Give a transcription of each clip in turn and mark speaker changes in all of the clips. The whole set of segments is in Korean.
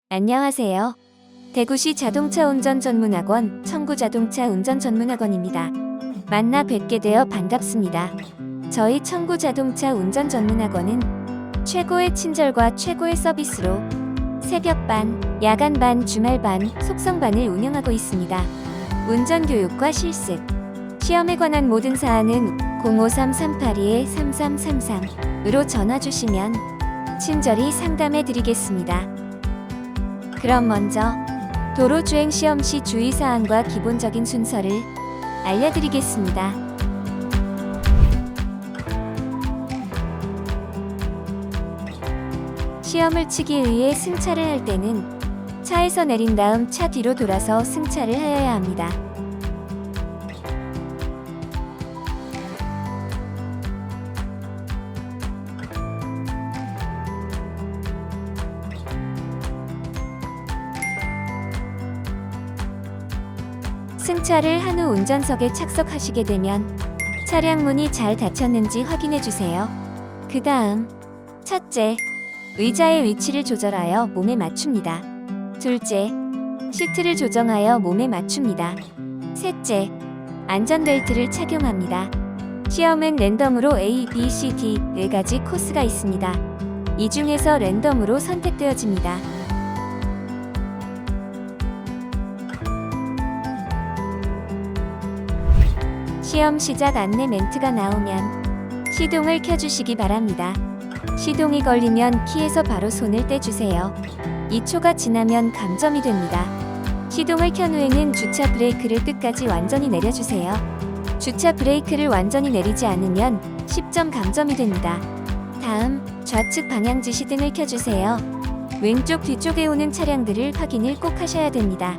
Speaker 1: 안녕하세요. 대구시 자동차 운전 전문학원 청구자동차 운전 전문학원입니다. 만나 뵙게 되어 반갑습니다. 저희 청구자동차 운전 전문학원은 최고의 친절과 최고의 서비스로 새벽반, 야간반, 주말반, 속성반을 운영하고 있습니다. 운전교육과 실습, 시험에 관한 모든 사항은 053-382-3333으로 전화 주시면 친절히 상담해 드리겠습니다. 그럼 먼저 도로주행 시험 시 주의사항과 기본적인 순서를 알려드리겠습니다. 시험을 치기 위해 승차를 할 때는 차에서 내린 다음 차 뒤로 돌아서 승차를 하여야 합니다. 승차를 한 후 운전석에 착석하시게 되면 차량 문이 잘 닫혔는지 확인해 주세요. 그 다음 첫째, 의자의 위치를 조절하여 몸에 맞춥니다. 둘째, 시트를 조정하여 몸에 맞춥니다. 셋째, 안전벨트를 착용합니다. 시험은 랜덤으로 A, B, C, D 4가지 코스가 있습니다. 이 중에서 랜덤으로 선택되어집니다. 시험 시작 안내 멘트가 나오면 시동을 켜주시기 바랍니다. 시동이 걸리면 키에서 바로 손을 떼주세요. 2초가 지나면 감점이 됩니다. 시동을 켠 후에는 주차 브레이크를 끝까지 완전히 내려주세요. 주차 브레이크를 완전히 내리지 않으면 10점 감점이 됩니다. 다음, 좌측 방향 지시등을 켜주세요. 왼쪽 뒤쪽에 오는 차량들을 확인을 꼭 하셔야 됩니다.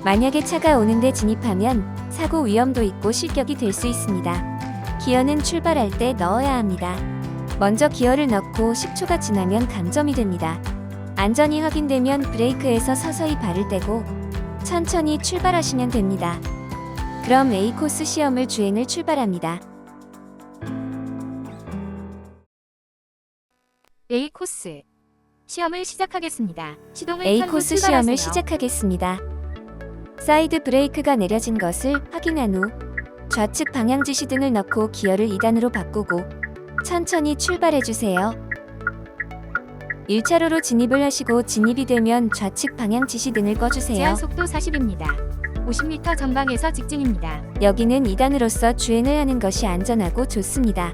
Speaker 1: 만약에 차가 오는데 진입하면 사고 위험도 있고 실격이 될 수 있습니다. 기어는 출발할 때 넣어야 합니다. 먼저 기어를 넣고 10초가 지나면 감점이 됩니다. 안전이 확인되면 브레이크에서 서서히 발을 떼고 천천히 출발하시면 됩니다. 그럼 A코스 시험을 주행을 출발합니다.
Speaker 2: A코스 시험을 시작하겠습니다. 시동을
Speaker 1: A코스 시험을 시작하겠습니다. 사이드 브레이크가 내려진 것을 확인한 후 좌측 방향 지시등을 넣고 기어를 2단으로 바꾸고 천천히 출발해주세요. 1차로로 진입을 하시고 진입이 되면 좌측 방향 지시등을 꺼주세요.
Speaker 2: 제한 속도 40입니다. 50m 전방에서 직진입니다.
Speaker 1: 여기는 2단으로서 주행을 하는 것이 안전하고 좋습니다.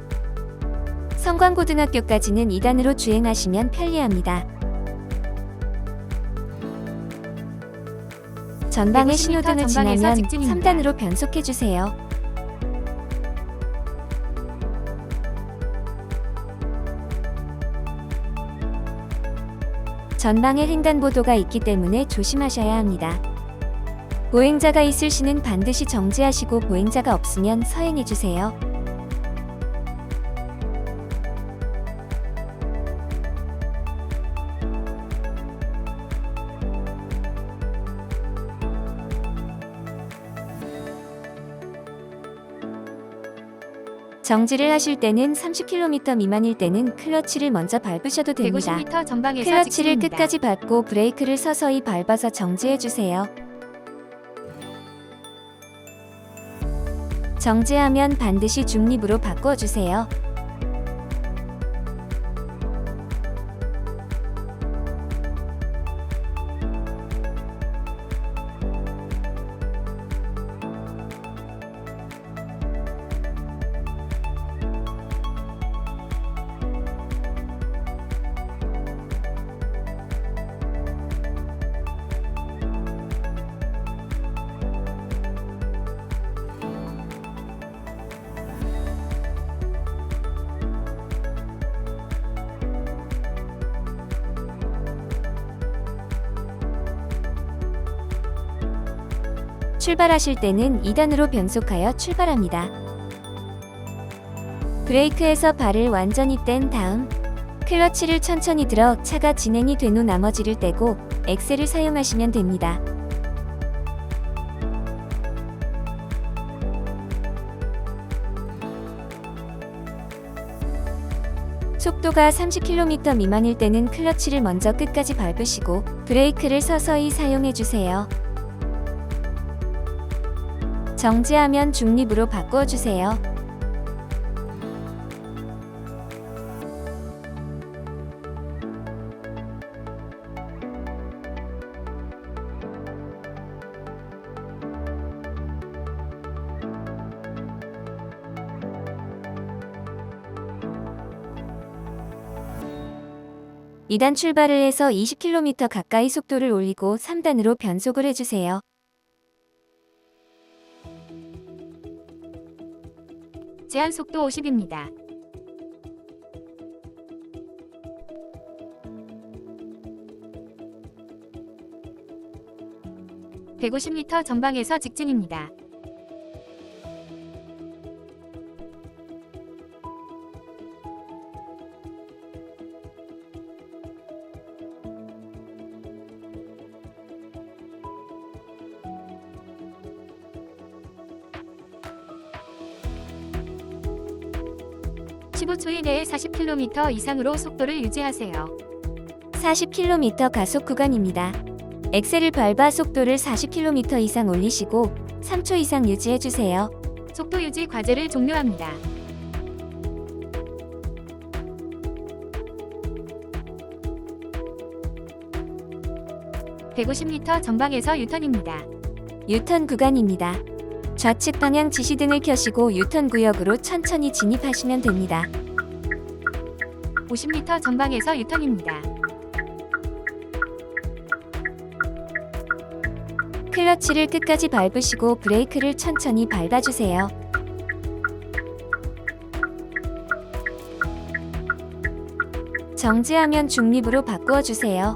Speaker 1: 성광고등학교까지는 2단으로 주행하시면 편리합니다. 전방의
Speaker 2: 150m
Speaker 1: 신호등을
Speaker 2: 전방에서
Speaker 1: 지나면
Speaker 2: 직진입니다.
Speaker 1: 3단으로 변속해주세요. 전방에 횡단보도가 있기 때문에 조심하셔야 합니다. 보행자가 있을 시는 반드시 정지하시고 보행자가 없으면 서행해주세요. 정지를 하실 때는 30km 미만일 때는 클러치를 먼저 밟으셔도 됩니다.
Speaker 2: 150m 전방에서
Speaker 1: 클러치를
Speaker 2: 직진입니다.
Speaker 1: 끝까지 밟고 브레이크를 서서히 밟아서 정지해주세요. 정지하면 반드시 중립으로 바꿔주세요. 출발하실 때는 2단으로 변속하여 출발합니다. 브레이크에서 발을 완전히 뗀 다음 클러치를 천천히 들어 차가 진행이 된 후 나머지를 떼고 엑셀을 사용하시면 됩니다. 속도가 30km 미만일 때는 클러치를 먼저 끝까지 밟으시고 브레이크를 서서히 사용해주세요. 정지하면 중립으로 바꾸어주세요. 이단 출발을 해서 20km 가까이 속도를 올리고 3단으로 변속을 해주세요.
Speaker 2: 제한 속도 50입니다. (150m) 전방에서 직진입니다. (15초) 이내에 40km 이상으로 속도를 유지하세요.
Speaker 1: 40km 가속 구간입니다. 엑셀을 밟아 속도를 40km 이상 올리시고 3초 이상 유지해주세요.
Speaker 2: 속도 유지 과제를 종료합니다. (150m) 전방에서 유턴입니다.
Speaker 1: 유턴 구간입니다. 좌측 방향 지시등을 켜시고 유턴 구역으로 천천히 진입하시면 됩니다.
Speaker 2: (50m) 전방에서 유턴입니다.
Speaker 1: 클러치를 끝까지 밟으시고 브레이크를 천천히 밟아주세요. 정지하면 중립으로 바꾸어주세요.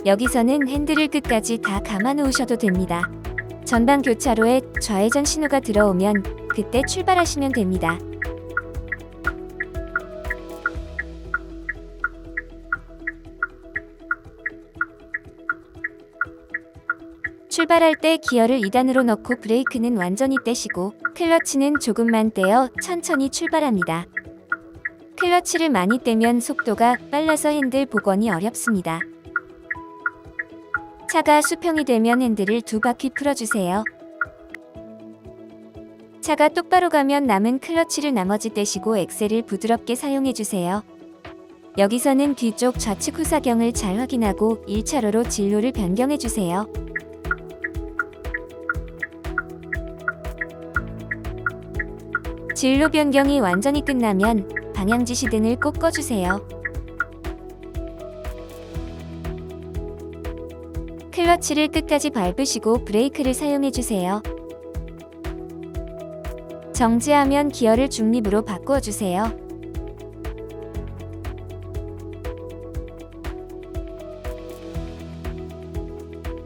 Speaker 1: 여기서는 핸들을 끝까지 다 감아 놓으셔도 됩니다. 전방 교차로에 좌회전 신호가 들어오면 그때 출발하시면 됩니다. 출발할 때 기어를 2단으로 넣고 브레이크는 완전히 떼시고 클러치는 조금만 떼어 천천히 출발합니다. 클러치를 많이 떼면 속도가 빨라서 핸들 복원이 어렵습니다. 차가 수평이 되면 핸들을 2바퀴 풀어주세요. 차가 똑바로 가면 남은 클러치를 나머지 떼시고 엑셀을 부드럽게 사용해주세요. 여기서는 뒤쪽 좌측 후사경을 잘 확인하고 1차로로 진로를 변경해주세요. 진로 변경이 완전히 끝나면 방향 지시등을 꼭 꺼주세요. 클러치를 끝까지 밟으시고 브레이크를 사용해주세요. 정지하면 기어를 중립으로 바꾸어주세요.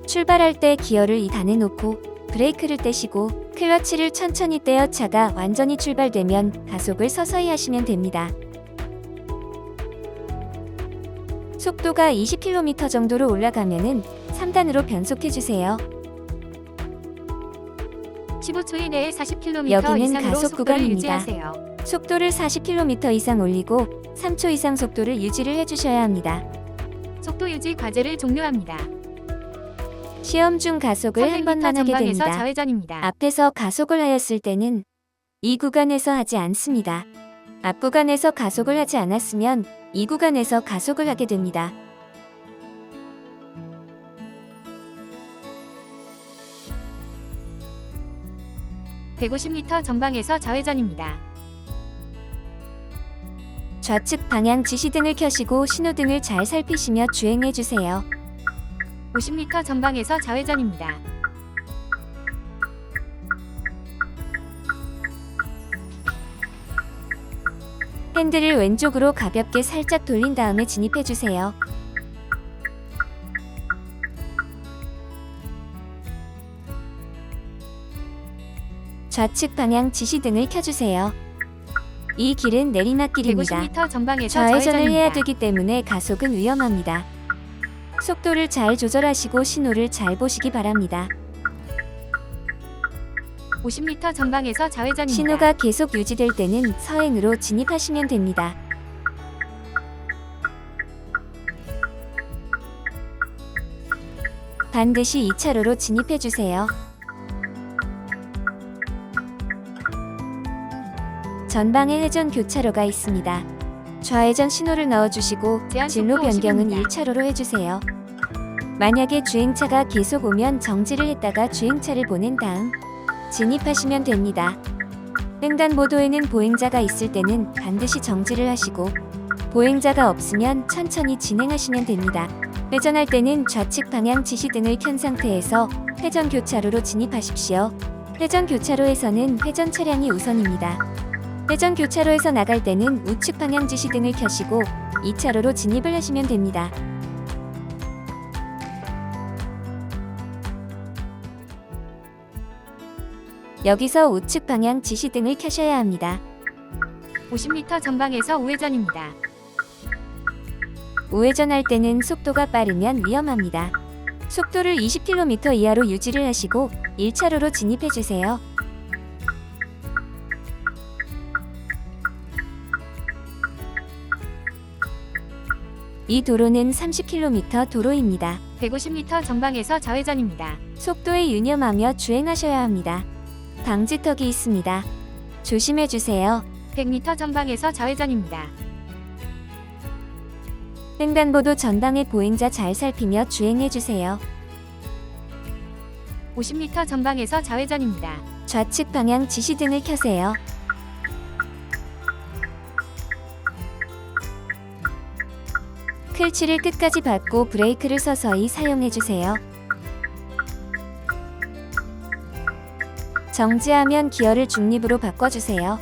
Speaker 1: 출발할 때 기어를 2단에 놓고 브레이크를 떼시고 클러치를 천천히 떼어 차가 완전히 출발되면 가속을 서서히 하시면 됩니다. 속도가 20km 정도로 올라가면은 3단으로 변속해주세요.
Speaker 2: 15초 이내에 40km
Speaker 1: 여기는
Speaker 2: 이상으로
Speaker 1: 가속
Speaker 2: 속도를
Speaker 1: 구간입니다.
Speaker 2: 유지하세요.
Speaker 1: 속도를 40km 이상 올리고 3초 이상 속도를 유지를 해주셔야 합니다.
Speaker 2: 속도 유지 과제를 종료합니다.
Speaker 1: 시험 중 가속을 한
Speaker 2: 300m
Speaker 1: 번만 하게
Speaker 2: 전방에서
Speaker 1: 됩니다.
Speaker 2: 좌회전입니다.
Speaker 1: 앞에서 가속을 하였을 때는 이 구간에서 하지 않습니다. 앞 구간에서 가속을 하지 않았으면 이 구간에서 가속을 하게 됩니다.
Speaker 2: (150m) 전방에서 좌회전입니다.
Speaker 1: 좌측 방향 지시등을 켜시고 신호등을 잘 살피시며 주행해주세요.
Speaker 2: (50m) 전방에서 좌회전입니다.
Speaker 1: 핸들을 왼쪽으로 가볍게 살짝 돌린 다음에 진입해주세요. 좌측 방향 지시등을 켜주세요. 이 길은 내리막길입니다.
Speaker 2: 150m 전방에서
Speaker 1: 좌회전을
Speaker 2: 좌회전입니다.
Speaker 1: 해야 되기 때문에 가속은 위험합니다. 속도를 잘 조절하시고 신호를 잘 보시기 바랍니다.
Speaker 2: 50m 전방에서 좌회전입니다.
Speaker 1: 신호가 계속 유지될 때는 서행으로 진입하시면 됩니다. 반드시 2차로로 진입해 주세요. 전방에 회전 교차로가 있습니다. 좌회전 신호를 넣어주시고
Speaker 2: 제한
Speaker 1: 진로
Speaker 2: 속도
Speaker 1: 변경은
Speaker 2: 50입니다.
Speaker 1: 1차로로 해주세요. 만약에 주행차가 계속 오면 정지를 했다가 주행차를 보낸 다음 진입하시면 됩니다. 횡단보도에는 보행자가 있을 때는 반드시 정지를 하시고 보행자가 없으면 천천히 진행하시면 됩니다. 회전할 때는 좌측 방향 지시등을 켠 상태에서 회전 교차로로 진입하십시오. 회전 교차로에서는 회전 차량이 우선입니다. 회전 교차로에서 나갈 때는 우측 방향 지시등을 켜시고 2차로로 진입을 하시면 됩니다. 여기서 우측 방향 지시등을 켜셔야 합니다.
Speaker 2: 50m 전방에서 우회전입니다.
Speaker 1: 우회전할 때는 속도가 빠르면 위험합니다. 속도를 20km 이하로 유지를 하시고 1차로로 진입해 주세요. 이 도로는 30km 도로입니다.
Speaker 2: 150m 전방에서 좌회전입니다.
Speaker 1: 속도에 유념하며 주행하셔야 합니다. 방지턱이 있습니다. 조심해 주세요.
Speaker 2: 100m 전방에서 좌회전입니다.
Speaker 1: 횡단보도 전방의 보행자 잘 살피며 주행해 주세요.
Speaker 2: 50m 전방에서 좌회전입니다.
Speaker 1: 좌측 방향 지시등을 켜세요. 클치를 끝까지 밟고 브레이크를 서서히 사용해 주세요. 정지하면 기어를 중립으로 바꿔주세요.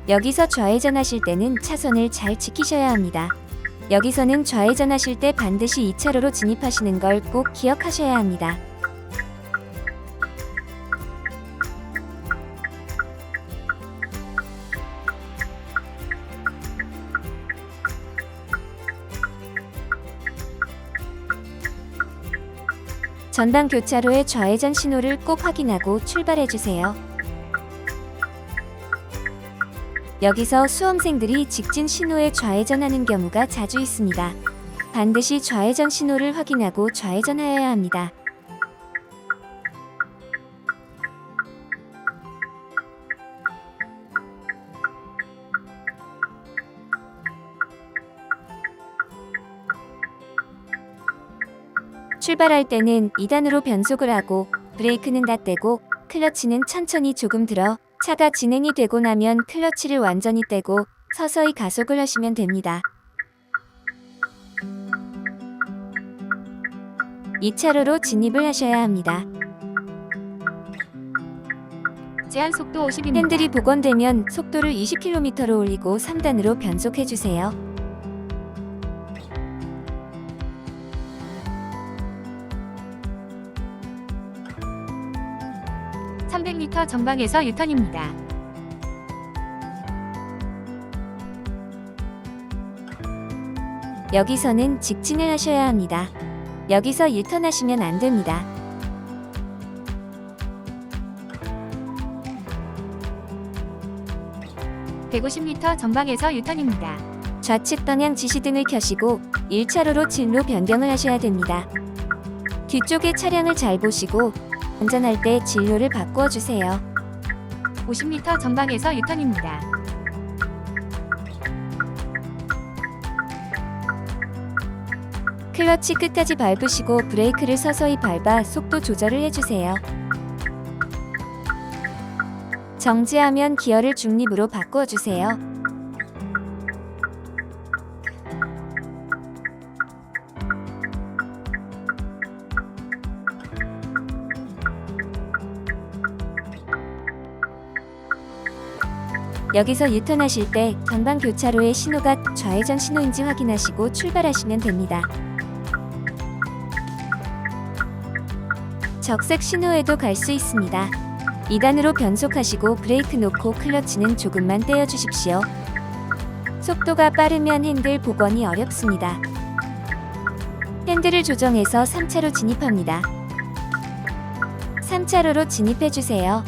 Speaker 1: 여기서 좌회전하실 때는 차선을 잘 지키셔야 합니다. 여기서는 좌회전하실 때 반드시 2차로로 진입하시는 걸 꼭 기억하셔야 합니다. 전방 교차로의 좌회전 신호를 꼭 확인하고 출발해 주세요. 여기서 수험생들이 직진 신호에 좌회전하는 경우가 자주 있습니다. 반드시 좌회전 신호를 확인하고 좌회전하여야 합니다. 출발할 때는 2단으로 변속을 하고 브레이크는 다 떼고 클러치는 천천히 조금 들어 차가 진행이 되고 나면 클러치를 완전히 떼고 서서히 가속을 하시면 됩니다. 2차로로 진입을 하셔야 합니다.
Speaker 2: 제한 속도 50입니다.
Speaker 1: 핸들이 복원되면 속도를 20km로 올리고 3단으로 변속해 주세요.
Speaker 2: (300m) 전방에서 유턴입니다.
Speaker 1: 여기서는 직진을 하셔야 합니다. 여기서 유턴하시면 안 됩니다.
Speaker 2: (150m) 전방에서 유턴입니다.
Speaker 1: 좌측 방향 지시등을 켜시고 1차로로 진로 변경을 하셔야 됩니다. 뒤쪽의 차량을 잘 보시고 운전할 때 진로를 바꾸어 주세요.
Speaker 2: 50m 전방에서 유턴입니다.
Speaker 1: 클러치 끝까지 밟으시고 브레이크를 서서히 밟아 속도 조절을 해주세요. 정지하면 기어를 중립으로 바꾸어 주세요. 여기서 유턴하실 때 전방 교차로의 신호가 좌회전 신호인지 확인하시고 출발하시면 됩니다. 적색 신호에도 갈 수 있습니다. 2단으로 변속하시고 브레이크 놓고 클러치는 조금만 떼어 주십시오. 속도가 빠르면 핸들 복원이 어렵습니다. 핸들을 조정해서 3차로 진입합니다. 3차로로 진입해 주세요.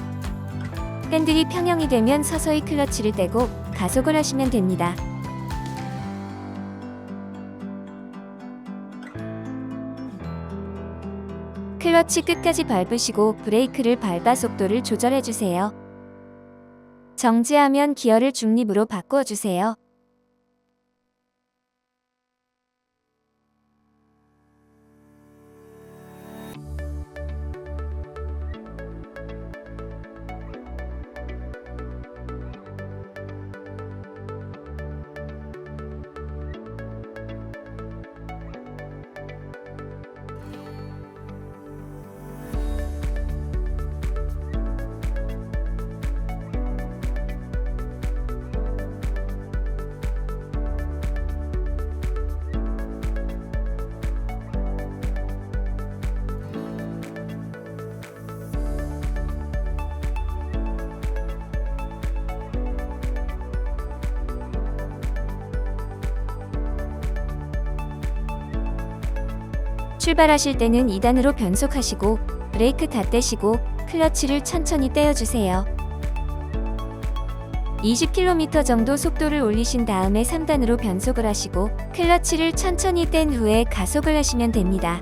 Speaker 1: 핸들이 평형이 되면 서서히 클러치를 떼고 가속을 하시면 됩니다. 클러치 끝까지 밟으시고 브레이크를 밟아 속도를 조절해주세요. 정지하면 기어를 중립으로 바꾸어주세요. 출발하실 때는 2단으로 변속하시고 브레이크 다 떼시고 클러치를 천천히 떼어주세요. 20km 정도 속도를 올리신 다음에 3단으로 변속을 하시고 클러치를 천천히 뗀 후에 가속을 하시면 됩니다.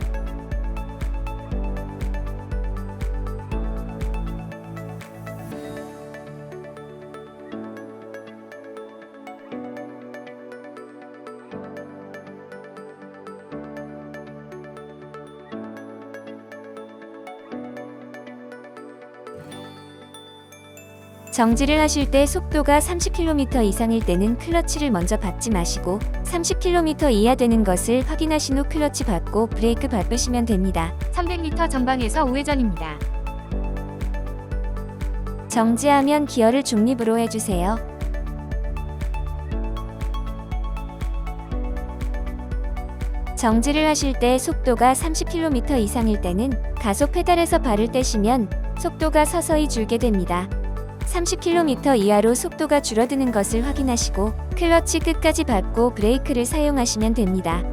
Speaker 1: 정지를 하실 때 속도가 30km 이상일 때는 클러치를 먼저 밟지 마시고 30km 이하 되는 것을 확인하신 후 클러치 밟고 브레이크 밟으시면 됩니다.
Speaker 2: 300m 전방에서 우회전입니다.
Speaker 1: 정지하면 기어를 중립으로 해주세요. 정지를 하실 때 속도가 30km 이상일 때는 가속 페달에서 발을 떼시면 속도가 서서히 줄게 됩니다. 30km 이하로 속도가 줄어드는 것을 확인하시고 클러치 끝까지 밟고 브레이크를 사용하시면 됩니다.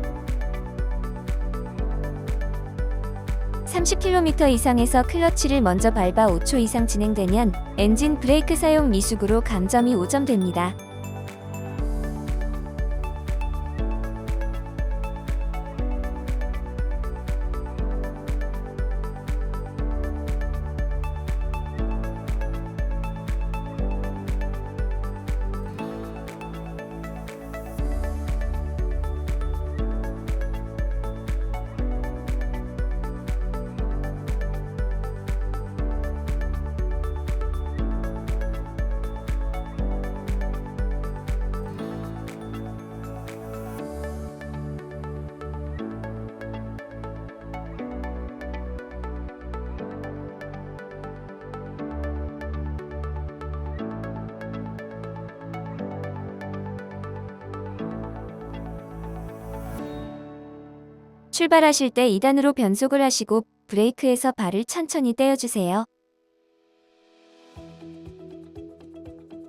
Speaker 1: 30km 이상에서 클러치를 먼저 밟아 5초 이상 진행되면 엔진 브레이크 사용 미숙으로 감점이 5점 됩니다. 출발하실 때 2단으로 변속을 하시고 브레이크에서 발을 천천히 떼어주세요.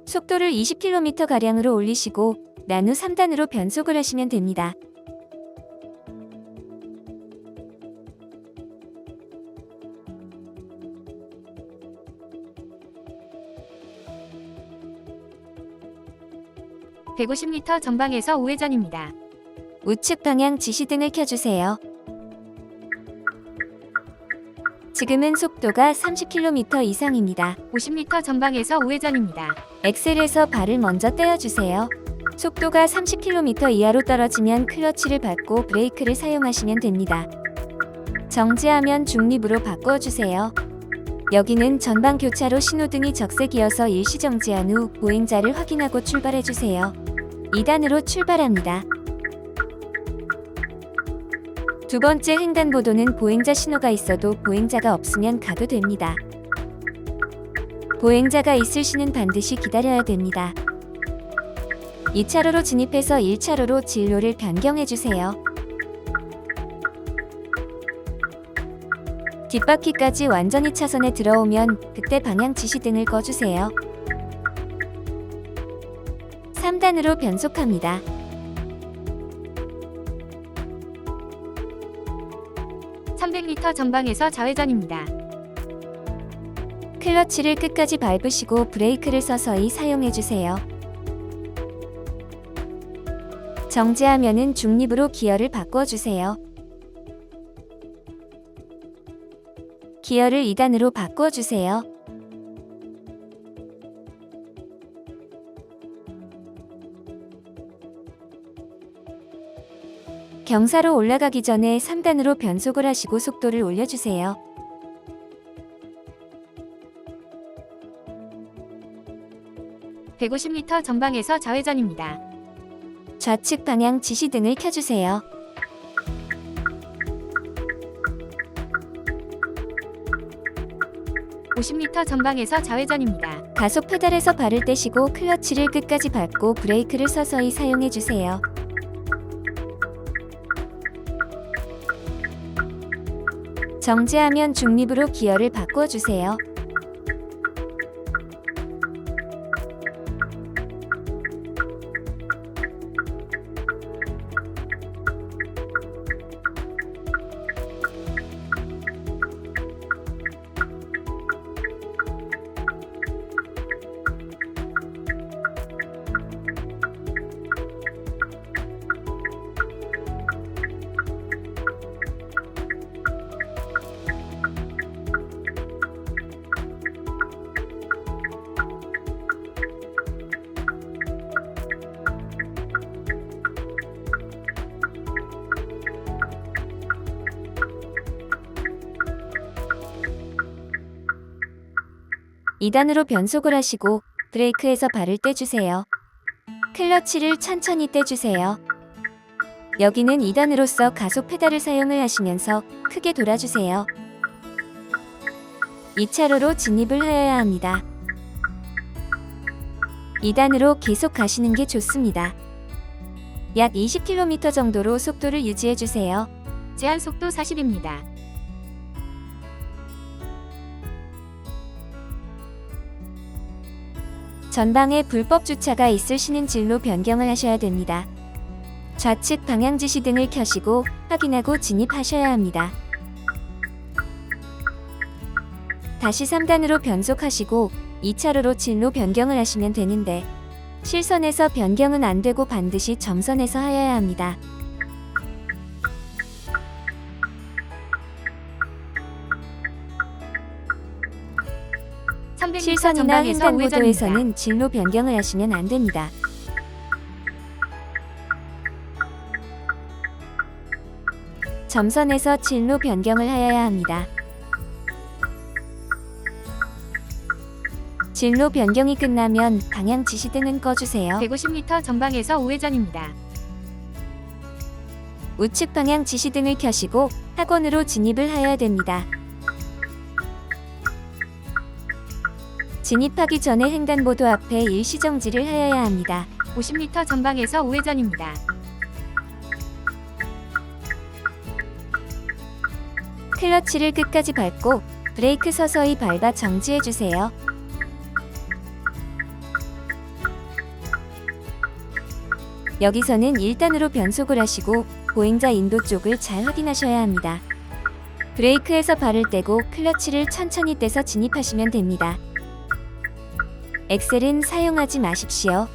Speaker 1: 속도를 20km가량으로 올리시고 난 후 3단으로 변속을 하시면 됩니다.
Speaker 2: (150m) 전방에서 우회전입니다.
Speaker 1: 우측 방향 지시등을 켜주세요. 지금은 속도가 30km 이상입니다.
Speaker 2: (50m) 전방에서 우회전입니다.
Speaker 1: 엑셀에서 발을 먼저 떼어주세요. 속도가 30km 이하로 떨어지면 클러치를 밟고 브레이크를 사용하시면 됩니다. 정지하면 중립으로 바꿔주세요. 여기는 전방 교차로 신호등이 적색이어서 일시 정지한 후 보행자를 확인하고 출발해주세요. 2단으로 출발합니다. 두 번째 횡단보도는 보행자 신호가 있어도 보행자가 없으면 가도 됩니다. 보행자가 있을 시는 반드시 기다려야 됩니다. 2차로로 진입해서 1차로로 진로를 변경해주세요. 뒷바퀴까지 완전히 차선에 들어오면 그때 방향 지시등을 꺼주세요. 3단으로 변속합니다. (300m) 전방에서 좌회전입니다. 클러치를 끝까지 밟으시고 브레이크를 서서히 사용해주세요. 정지하면은 중립으로 기어를 바꿔주세요. 기어를 2단으로 바꿔주세요. 경사로 올라가기 전에 3단으로 변속을 하시고 속도를 올려주세요.
Speaker 2: (150m) 전방에서 좌회전입니다.
Speaker 1: 좌측 방향 지시등을 켜주세요.
Speaker 2: (50m) 전방에서 좌회전입니다.
Speaker 1: 가속 페달에서 발을 떼시고 클러치를 끝까지 밟고 브레이크를 서서히 사용해주세요. 정지하면 중립으로 기어를 바꿔주세요. (2단으로) 변속을 하시고 브레이크에서 발을 떼주세요. 클러치를 천천히 떼주세요. 여기는 2단으로서 가속 페달을 사용을 하시면서 크게 돌아주세요. 2차로로 진입을 하여야 합니다. 2단으로 계속 가시는 게 좋습니다. 약 20km 정도로 속도를 유지해주세요.
Speaker 2: 제한 속도 40입니다.
Speaker 1: 전방에 불법 주차가 있으시는 진로 변경을 하셔야 됩니다. 좌측 방향 지시등을 켜시고 확인하고 진입하셔야 합니다. 다시 3단으로 변속하시고 2차로로 진로 변경을 하시면 되는데 실선에서 변경은 안 되고 반드시 점선에서 하여야 합니다. 실선이나 횡단보도에서는 진로 변경을 하시면 안 됩니다. 점선에서 진로 변경을 하여야 합니다. 진로 변경이 끝나면 방향 지시등은 꺼주세요.
Speaker 2: 150m 전방에서 우회전입니다.
Speaker 1: 우측 방향 지시등을 켜시고 학원으로 진입을 하여야 됩니다. 진입하기 전에 횡단보도 앞에 일시정지를 하여야 합니다.
Speaker 2: 50m 전방에서 우회전입니다.
Speaker 1: 클러치를 끝까지 밟고 브레이크 서서히 밟아 정지해주세요. 여기서는 1단으로 변속을 하시고 보행자 인도 쪽을 잘 확인하셔야 합니다. 브레이크에서 발을 떼고 클러치를 천천히 떼서 진입하시면 됩니다. 엑셀은 사용하지 마십시오.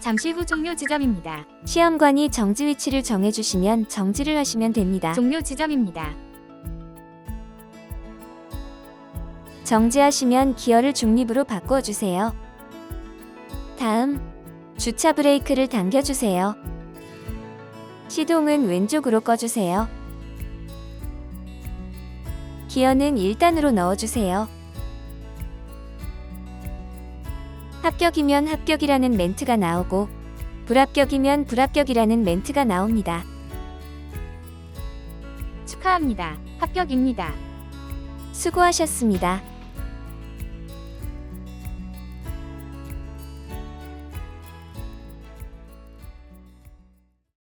Speaker 2: 잠시 후 종료 지점입니다.
Speaker 1: 시험관이 정지 위치를 정해주시면 정지를 하시면 됩니다.
Speaker 2: 종료 지점입니다.
Speaker 1: 정지하시면 기어를 중립으로 바꿔주세요. 다음, 주차 브레이크를 당겨주세요. 시동은 왼쪽으로 꺼주세요. 기어는 1단으로 넣어주세요. 합격이면 합격이라는 멘트가 나오고 불합격이면 불합격이라는 멘트가 나옵니다.
Speaker 2: 축하합니다. 합격입니다.
Speaker 1: 수고하셨습니다.